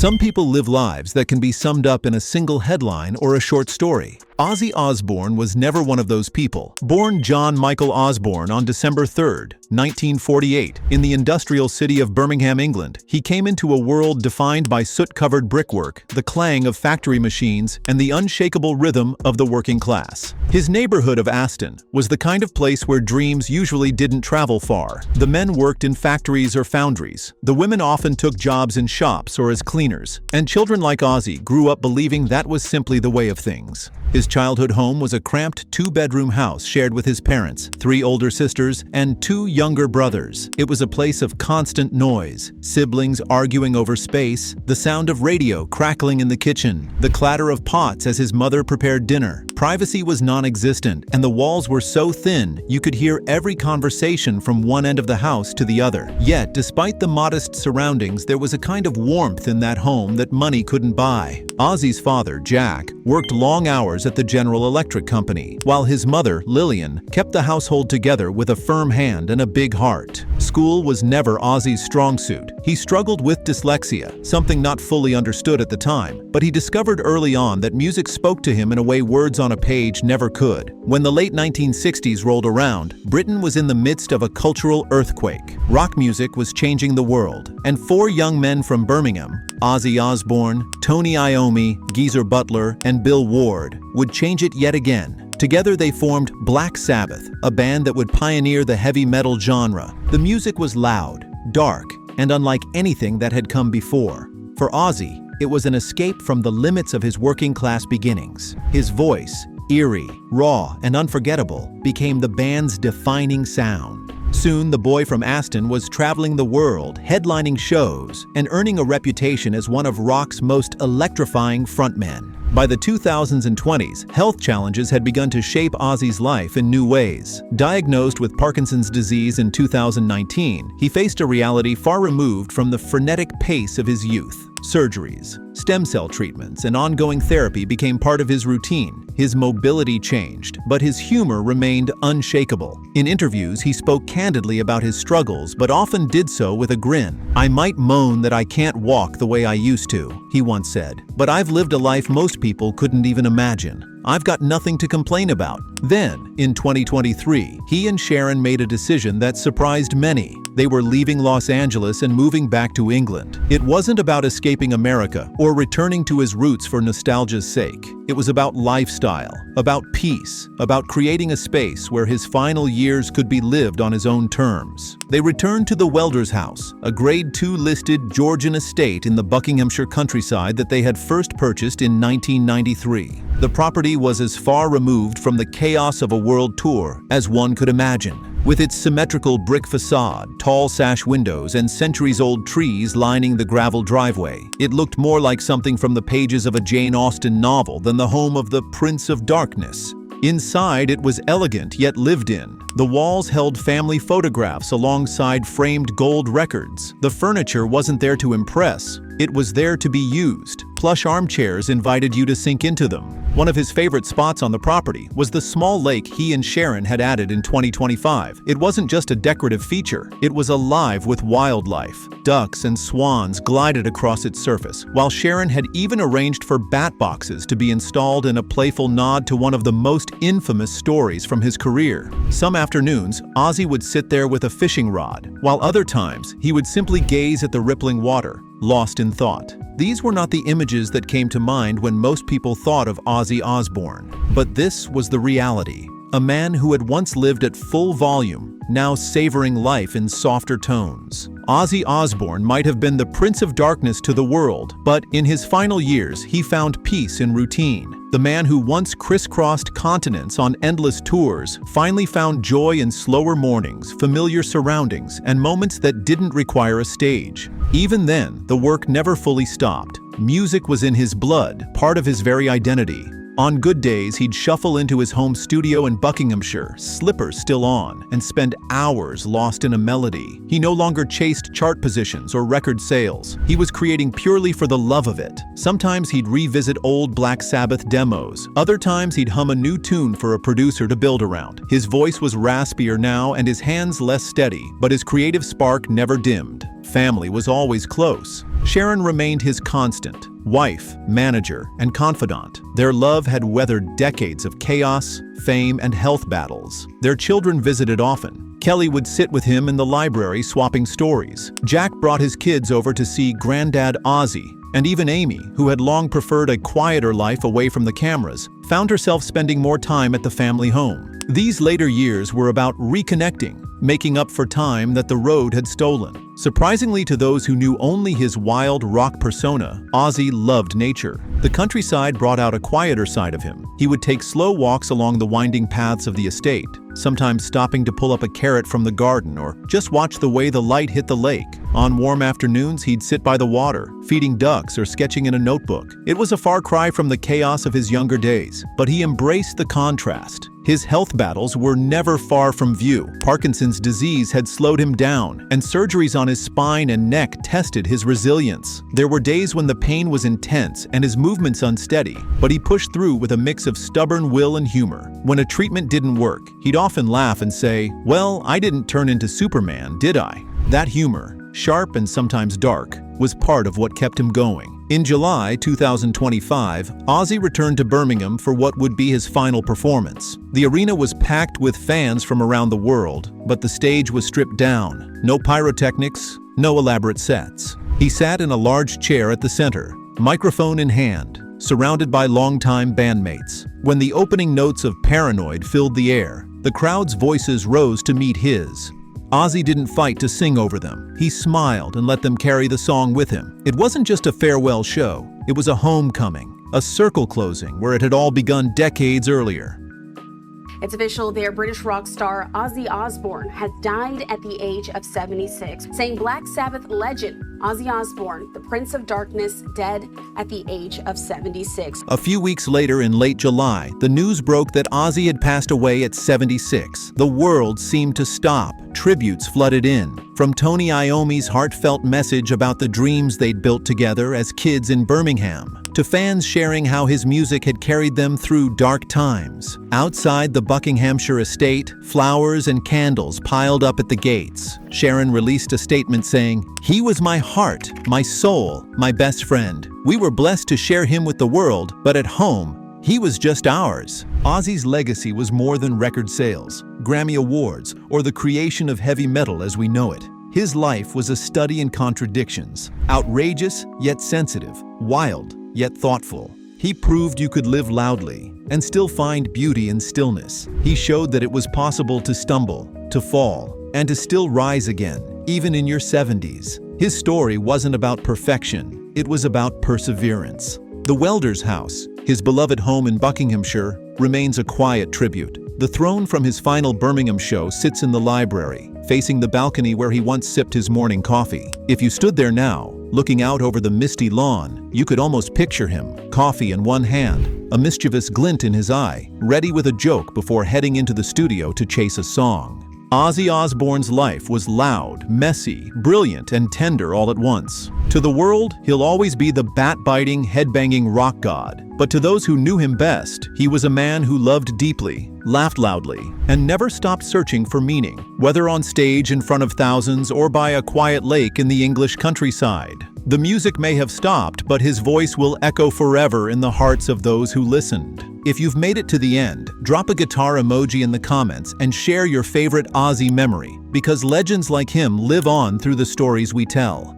Some people live lives that can be summed up in a single headline or a short story. Ozzy Osbourne was never one of those people. Born John Michael Osbourne on December 3, 1948, in the industrial city of Birmingham, England, he came into a world defined by soot-covered brickwork, the clang of factory machines, and the unshakable rhythm of the working class. His neighborhood of Aston was the kind of place where dreams usually didn't travel far. The men worked in factories or foundries. The women often took jobs in shops or as cleaners, and children like Ozzy grew up believing that was simply the way of things. His childhood home was a cramped two-bedroom house shared with his parents, 3 older sisters, and 2 younger brothers. It was a place of constant noise, siblings arguing over space, the sound of radio crackling in the kitchen, the clatter of pots as his mother prepared dinner. Privacy was non-existent, and the walls were so thin you could hear every conversation from one end of the house to the other. Yet, despite the modest surroundings, there was a kind of warmth in that home that money couldn't buy. Ozzy's father, Jack, worked long hours at the General Electric Company, while his mother, Lillian, kept the household together with a firm hand and a big heart. School was never Ozzy's strong suit. He struggled with dyslexia, something not fully understood at the time, but he discovered early on that music spoke to him in a way words on a page never could. When the late 1960s rolled around, Britain was in the midst of a cultural earthquake. Rock music was changing the world, and 4 young men from Birmingham, Ozzy Osbourne, Tony Iommi, Geezer Butler, and Bill Ward, would change it yet again. Together they formed Black Sabbath, a band that would pioneer the heavy metal genre. The music was loud, dark, and unlike anything that had come before. For Ozzy, it was an escape from the limits of his working-class beginnings. His voice, eerie, raw, and unforgettable, became the band's defining sound. Soon, the boy from Aston was traveling the world, headlining shows, and earning a reputation as one of rock's most electrifying frontmen. By the 2000s and 20s, health challenges had begun to shape Ozzy's life in new ways. Diagnosed with Parkinson's disease in 2019, he faced a reality far removed from the frenetic pace of his youth. Surgeries, stem cell treatments, and ongoing therapy became part of his routine. His mobility changed, but his humor remained unshakable. In interviews, he spoke candidly about his struggles, but often did so with a grin. "I might moan that I can't walk the way I used to," he once said, "but I've lived a life most people couldn't even imagine. I've got nothing to complain about." Then, in 2023, he and Sharon made a decision that surprised many. They were leaving Los Angeles and moving back to England. It wasn't about escaping America or returning to his roots for nostalgia's sake. It was about lifestyle, about peace, about creating a space where his final years could be lived on his own terms. They returned to the Welder's House, a Grade II listed Georgian estate in the Buckinghamshire countryside that they had first purchased in 1993. The property was as far removed from the chaos of a world tour as one could imagine. With its symmetrical brick facade, tall sash windows, and centuries-old trees lining the gravel driveway, it looked more like something from the pages of a Jane Austen novel than the home of the Prince of Darkness. Inside, it was elegant yet lived in. The walls held family photographs alongside framed gold records. The furniture wasn't there to impress, it was there to be used. Plush armchairs invited you to sink into them. One of his favorite spots on the property was the small lake he and Sharon had added in 2025. It wasn't just a decorative feature, it was alive with wildlife. Ducks and swans glided across its surface, while Sharon had even arranged for bat boxes to be installed in a playful nod to one of the most infamous stories from his career. Some afternoons, Ozzy would sit there with a fishing rod, while other times he would simply gaze at the rippling water, lost in thought. These were not the images that came to mind when most people thought of Ozzy Osbourne. But this was the reality. A man who had once lived at full volume, now savoring life in softer tones. Ozzy Osbourne might have been the Prince of Darkness to the world, but in his final years, he found peace in routine. The man who once crisscrossed continents on endless tours finally found joy in slower mornings, familiar surroundings, and moments that didn't require a stage. Even then, the work never fully stopped. Music was in his blood, part of his very identity. On good days, he'd shuffle into his home studio in Buckinghamshire, slippers still on, and spend hours lost in a melody. He no longer chased chart positions or record sales. He was creating purely for the love of it. Sometimes he'd revisit old Black Sabbath demos. Other times he'd hum a new tune for a producer to build around. His voice was raspier now and his hands less steady, but his creative spark never dimmed. Family was always close. Sharon remained his constant, wife, manager, and confidant. Their love had weathered decades of chaos, fame, and health battles. Their children visited often. Kelly would sit with him in the library swapping stories. Jack brought his kids over to see Granddad Ozzy, and even Amy, who had long preferred a quieter life away from the cameras, found herself spending more time at the family home. These later years were about reconnecting, making up for time that the road had stolen. Surprisingly to those who knew only his wild rock persona, Ozzy loved nature. The countryside brought out a quieter side of him. He would take slow walks along the winding paths of the estate, sometimes stopping to pull up a carrot from the garden or just watch the way the light hit the lake. On warm afternoons, he'd sit by the water, feeding ducks or sketching in a notebook. It was a far cry from the chaos of his younger days, but he embraced the contrast. His health battles were never far from view. Parkinson's disease had slowed him down, and surgeries on his spine and neck tested his resilience. There were days when the pain was intense and his movements unsteady, but he pushed through with a mix of stubborn will and humor. When a treatment didn't work, he'd often laugh and say, "Well, I didn't turn into Superman, did I?" That humor, sharp and sometimes dark, was part of what kept him going. In July 2025, Ozzy returned to Birmingham for what would be his final performance. The arena was packed with fans from around the world, but the stage was stripped down. No pyrotechnics, no elaborate sets. He sat in a large chair at the center, microphone in hand, surrounded by longtime bandmates. When the opening notes of Paranoid filled the air, the crowd's voices rose to meet his. Ozzy didn't fight to sing over them. He smiled and let them carry the song with him. It wasn't just a farewell show. It was a homecoming, a circle closing where it had all begun decades earlier. It's official there, British rock star Ozzy Osbourne has died at the age of 76, saying Black Sabbath legend Ozzy Osbourne, the Prince of Darkness, dead at the age of 76. A few weeks later, in late July, the news broke that Ozzy had passed away at 76. The world seemed to stop. Tributes flooded in. From Tony Iommi's heartfelt message about the dreams they'd built together as kids in Birmingham, to fans sharing how his music had carried them through dark times. Outside the Buckinghamshire estate, flowers and candles piled up at the gates. Sharon released a statement saying, "He was my heart, my soul, my best friend. We were blessed to share him with the world, but at home, he was just ours." Ozzy's legacy was more than record sales, Grammy Awards, or the creation of heavy metal as we know it. His life was a study in contradictions, outrageous yet sensitive, wild yet thoughtful. He proved you could live loudly and still find beauty in stillness. He showed that it was possible to stumble, to fall, and to still rise again, even in your 70s. His story wasn't about perfection, it was about perseverance. The Welder's House, his beloved home in Buckinghamshire, remains a quiet tribute. The throne from his final Birmingham show sits in the library, facing the balcony where he once sipped his morning coffee. If you stood there now, looking out over the misty lawn, you could almost picture him, coffee in one hand, a mischievous glint in his eye, ready with a joke before heading into the studio to chase a song. Ozzy Osbourne's life was loud, messy, brilliant, and tender all at once. To the world, he'll always be the bat-biting, head-banging rock god. But to those who knew him best, he was a man who loved deeply, laughed loudly, and never stopped searching for meaning, whether on stage in front of thousands or by a quiet lake in the English countryside. The music may have stopped, but his voice will echo forever in the hearts of those who listened. If you've made it to the end, drop a guitar emoji in the comments and share your favorite Ozzy memory, because legends like him live on through the stories we tell.